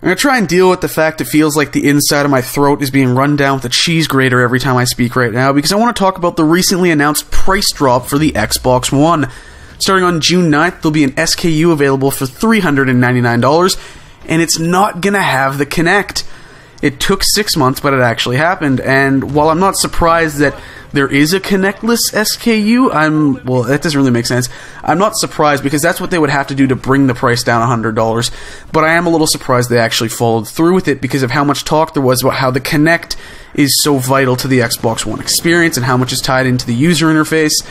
I'm going to try and deal with the fact it feels like the inside of my throat is being run down with a cheese grater every time I speak right now, because I want to talk about the recently announced price drop for the Xbox One. Starting on June 9th, there'll be an SKU available for $399, and it's not going to have the Kinect. It took 6 months, but it actually happened, and while I'm not surprised that there is a Kinectless SKU, well, that doesn't really make sense. I'm not surprised because that's what they would have to do to bring the price down $100, but I am a little surprised they actually followed through with it because of how much talk there was about how the Kinect is so vital to the Xbox One experience and how much is tied into the user interface.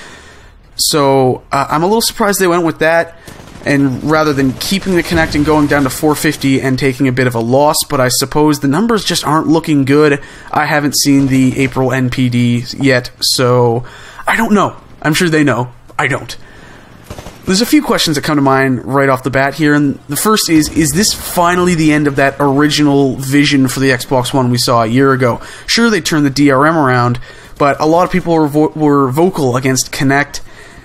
So I'm a little surprised they went with that, and rather than keeping the Kinect and going down to $450 and taking a bit of a loss, but I suppose the numbers just aren't looking good. I haven't seen the April NPD yet, so I don't know. I'm sure they know. I don't. There's a few questions that come to mind right off the bat here, and the first is this finally the end of that original vision for the Xbox One we saw a year ago? Sure, they turned the DRM around, but a lot of people were vocal against Kinect,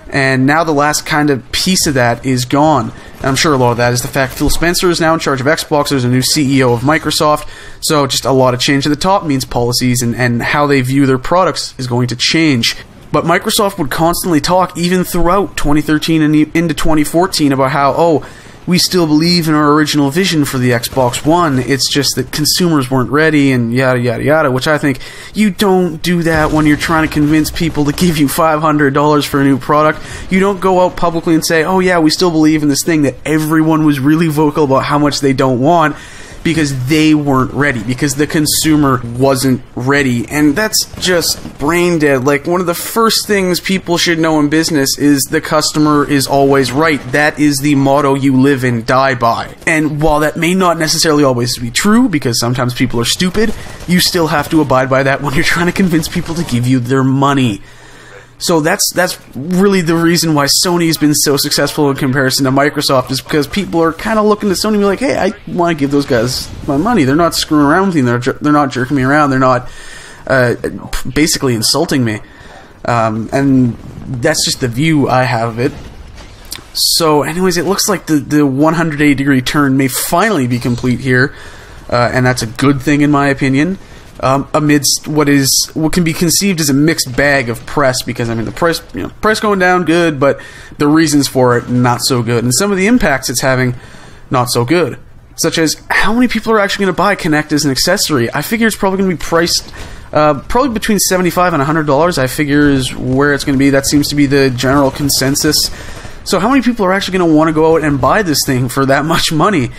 and now the last kind of piece of that is gone. And I'm sure a lot of that is the fact Phil Spencer is now in charge of Xbox. There's a new CEO of Microsoft. So just a lot of change at the top means policies and how they view their products is going to change. But Microsoft would constantly talk, even throughout 2013 and into 2014, about how, we still believe in our original vision for the Xbox One. It's just that consumers weren't ready and yada yada yada, which I think you don't do that when you're trying to convince people to give you $500 for a new product. You don't go out publicly and say, oh yeah, we still believe in this thing that everyone was really vocal about how much they don't want, because they weren't ready, because the consumer wasn't ready. And that's just brain dead. Like, one of the first things people should know in business is the customer is always right. That is the motto you live and die by. And while that may not necessarily always be true, because sometimes people are stupid, you still have to abide by that when you're trying to convince people to give you their money. So that's really the reason why Sony's been so successful in comparison to Microsoft, is because people are kind of looking to Sony and be like, hey, I want to give those guys my money. They're not screwing around with me. They're not jerking me around. They're not basically insulting me. And that's just the view I have of it. So anyways, it looks like the 180-degree turn may finally be complete here, and that's a good thing in my opinion. Amidst what can be conceived as a mixed bag of press, because I mean the price going down, good, but the reasons for it not so good, and some of the impacts it's having not so good, such as how many people are actually going to buy Kinect as an accessory. I figure it's probably going to be priced probably between $75 and $100. I figure is where it's going to be. That seems to be the general consensus. So how many people are actually going to want to go out and buy this thing for that much money,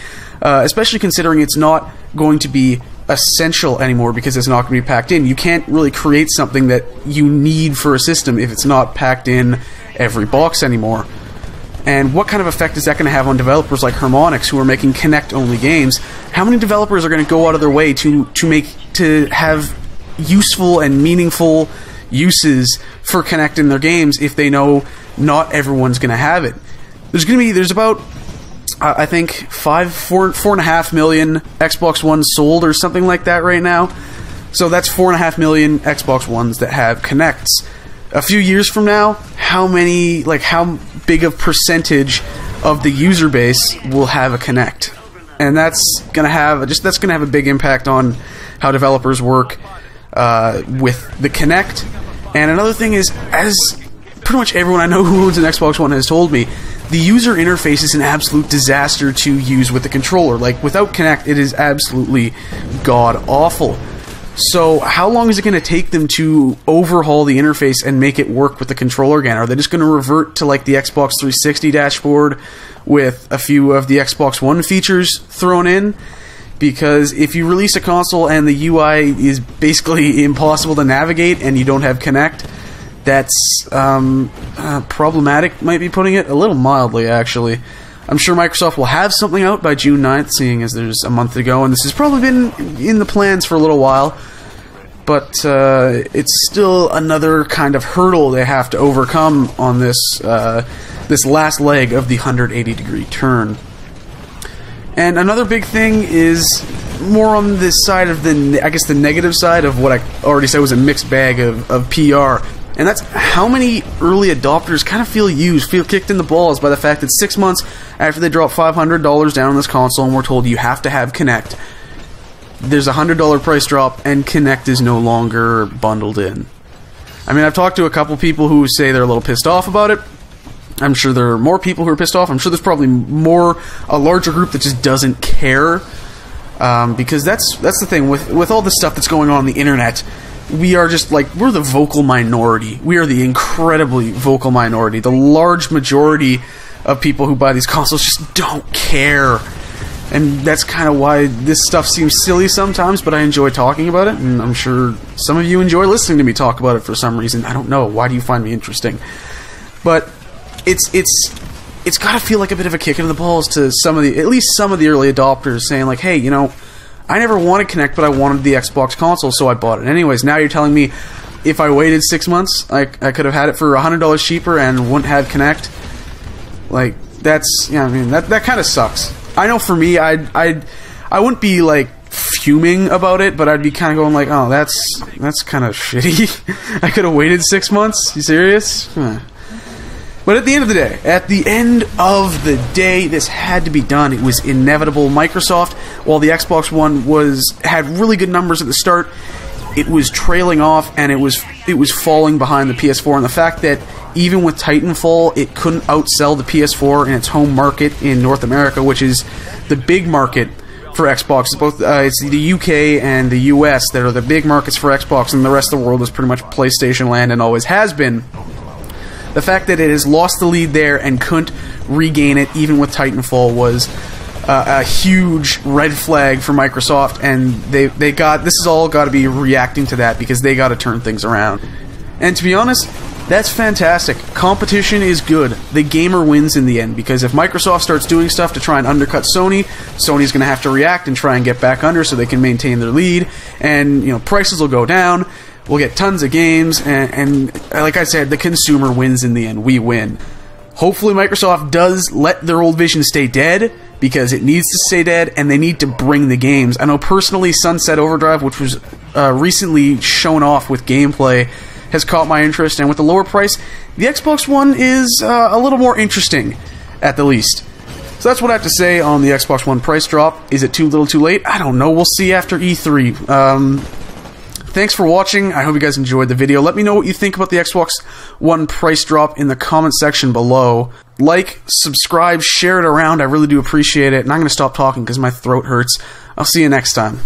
especially considering it's not going to be essential anymore because it's not going to be packed in. You can't really create something that you need for a system if it's not packed in every box anymore. And what kind of effect is that going to have on developers like Harmonix, who are making Kinect-only games? How many developers are going to go out of their way to have useful and meaningful uses for Kinect in their games if they know not everyone's going to have it? There's about I think 4.5 million Xbox Ones sold or something like that right now. So that's 4.5 million Xbox Ones that have Kinects. A few years from now, how big of percentage of the user base will have a Kinect? And that's gonna have a big impact on how developers work with the Kinect. And another thing is, as pretty much everyone I know who owns an Xbox One has told me, the user interface is an absolute disaster to use with the controller. Like, without Kinect, it is absolutely god-awful. So how long is it going to take them to overhaul the interface and make it work with the controller again? Are they just going to revert to, like, the Xbox 360 dashboard with a few of the Xbox One features thrown in? Because if you release a console and the UI is basically impossible to navigate and you don't have Kinect, that's problematic, might be putting it a little mildly, actually. I'm sure Microsoft will have something out by June 9th, seeing as there's a month to go, and this has probably been in the plans for a little while. But it's still another kind of hurdle they have to overcome on this this last leg of the 180-degree turn. And another big thing is more on this side of the negative side of what I already said was a mixed bag of PR. And that's how many early adopters kind of feel used, feel kicked in the balls by the fact that 6 months after they drop $500 down on this console and we're told you have to have Kinect, there's a $100 price drop and Kinect is no longer bundled in. I mean, I've talked to a couple people who say they're a little pissed off about it. I'm sure there are more people who are pissed off. I'm sure there's probably a larger group that just doesn't care. Because that's the thing with all the stuff that's going on the internet. We are just like, we're the vocal minority. We are the incredibly vocal minority. The large majority of people who buy these consoles just don't care. And that's kind of why this stuff seems silly sometimes, but I enjoy talking about it, and I'm sure some of you enjoy listening to me talk about it for some reason. I don't know. Why do you find me interesting? But it's got to feel like a bit of a kick in the balls to at least some of the early adopters saying like, hey, you know, I never wanted Kinect, but I wanted the Xbox console, so I bought it. Anyways, now you're telling me if I waited 6 months, I could have had it for $100 cheaper and wouldn't have Kinect? Like, that's, I mean, that kind of sucks. I know for me, I wouldn't be, like, fuming about it, but I'd be kind of going like, oh, that's kind of shitty. I could have waited 6 months? You serious? Huh. But at the end of the day, this had to be done. It was inevitable. Microsoft, while the Xbox One had really good numbers at the start, it was trailing off and it was falling behind the PS4. And the fact that even with Titanfall, it couldn't outsell the PS4 in its home market in North America, which is the big market for Xbox. It's the UK and the US that are the big markets for Xbox, and the rest of the world is pretty much PlayStation land and always has been. The fact that it has lost the lead there and couldn't regain it even with Titanfall was a huge red flag for Microsoft, and this has all got to be reacting to that because they got to turn things around. And to be honest, that's fantastic. Competition is good. The gamer wins in the end, because if Microsoft starts doing stuff to try and undercut Sony, Sony's going to have to react and try and get back under so they can maintain their lead, and you know, prices will go down. We'll get tons of games, and like I said, the consumer wins in the end. We win. Hopefully Microsoft does let their old vision stay dead, because it needs to stay dead, and they need to bring the games. I know personally Sunset Overdrive, which was recently shown off with gameplay, has caught my interest, and with the lower price, the Xbox One is a little more interesting, at the least. So that's what I have to say on the Xbox One price drop. Is it too little too late? I don't know. We'll see after E3. Thanks for watching. I hope you guys enjoyed the video. Let me know what you think about the Xbox One price drop in the comment section below. Like, subscribe, share it around. I really do appreciate it. And I'm going to stop talking because my throat hurts. I'll see you next time.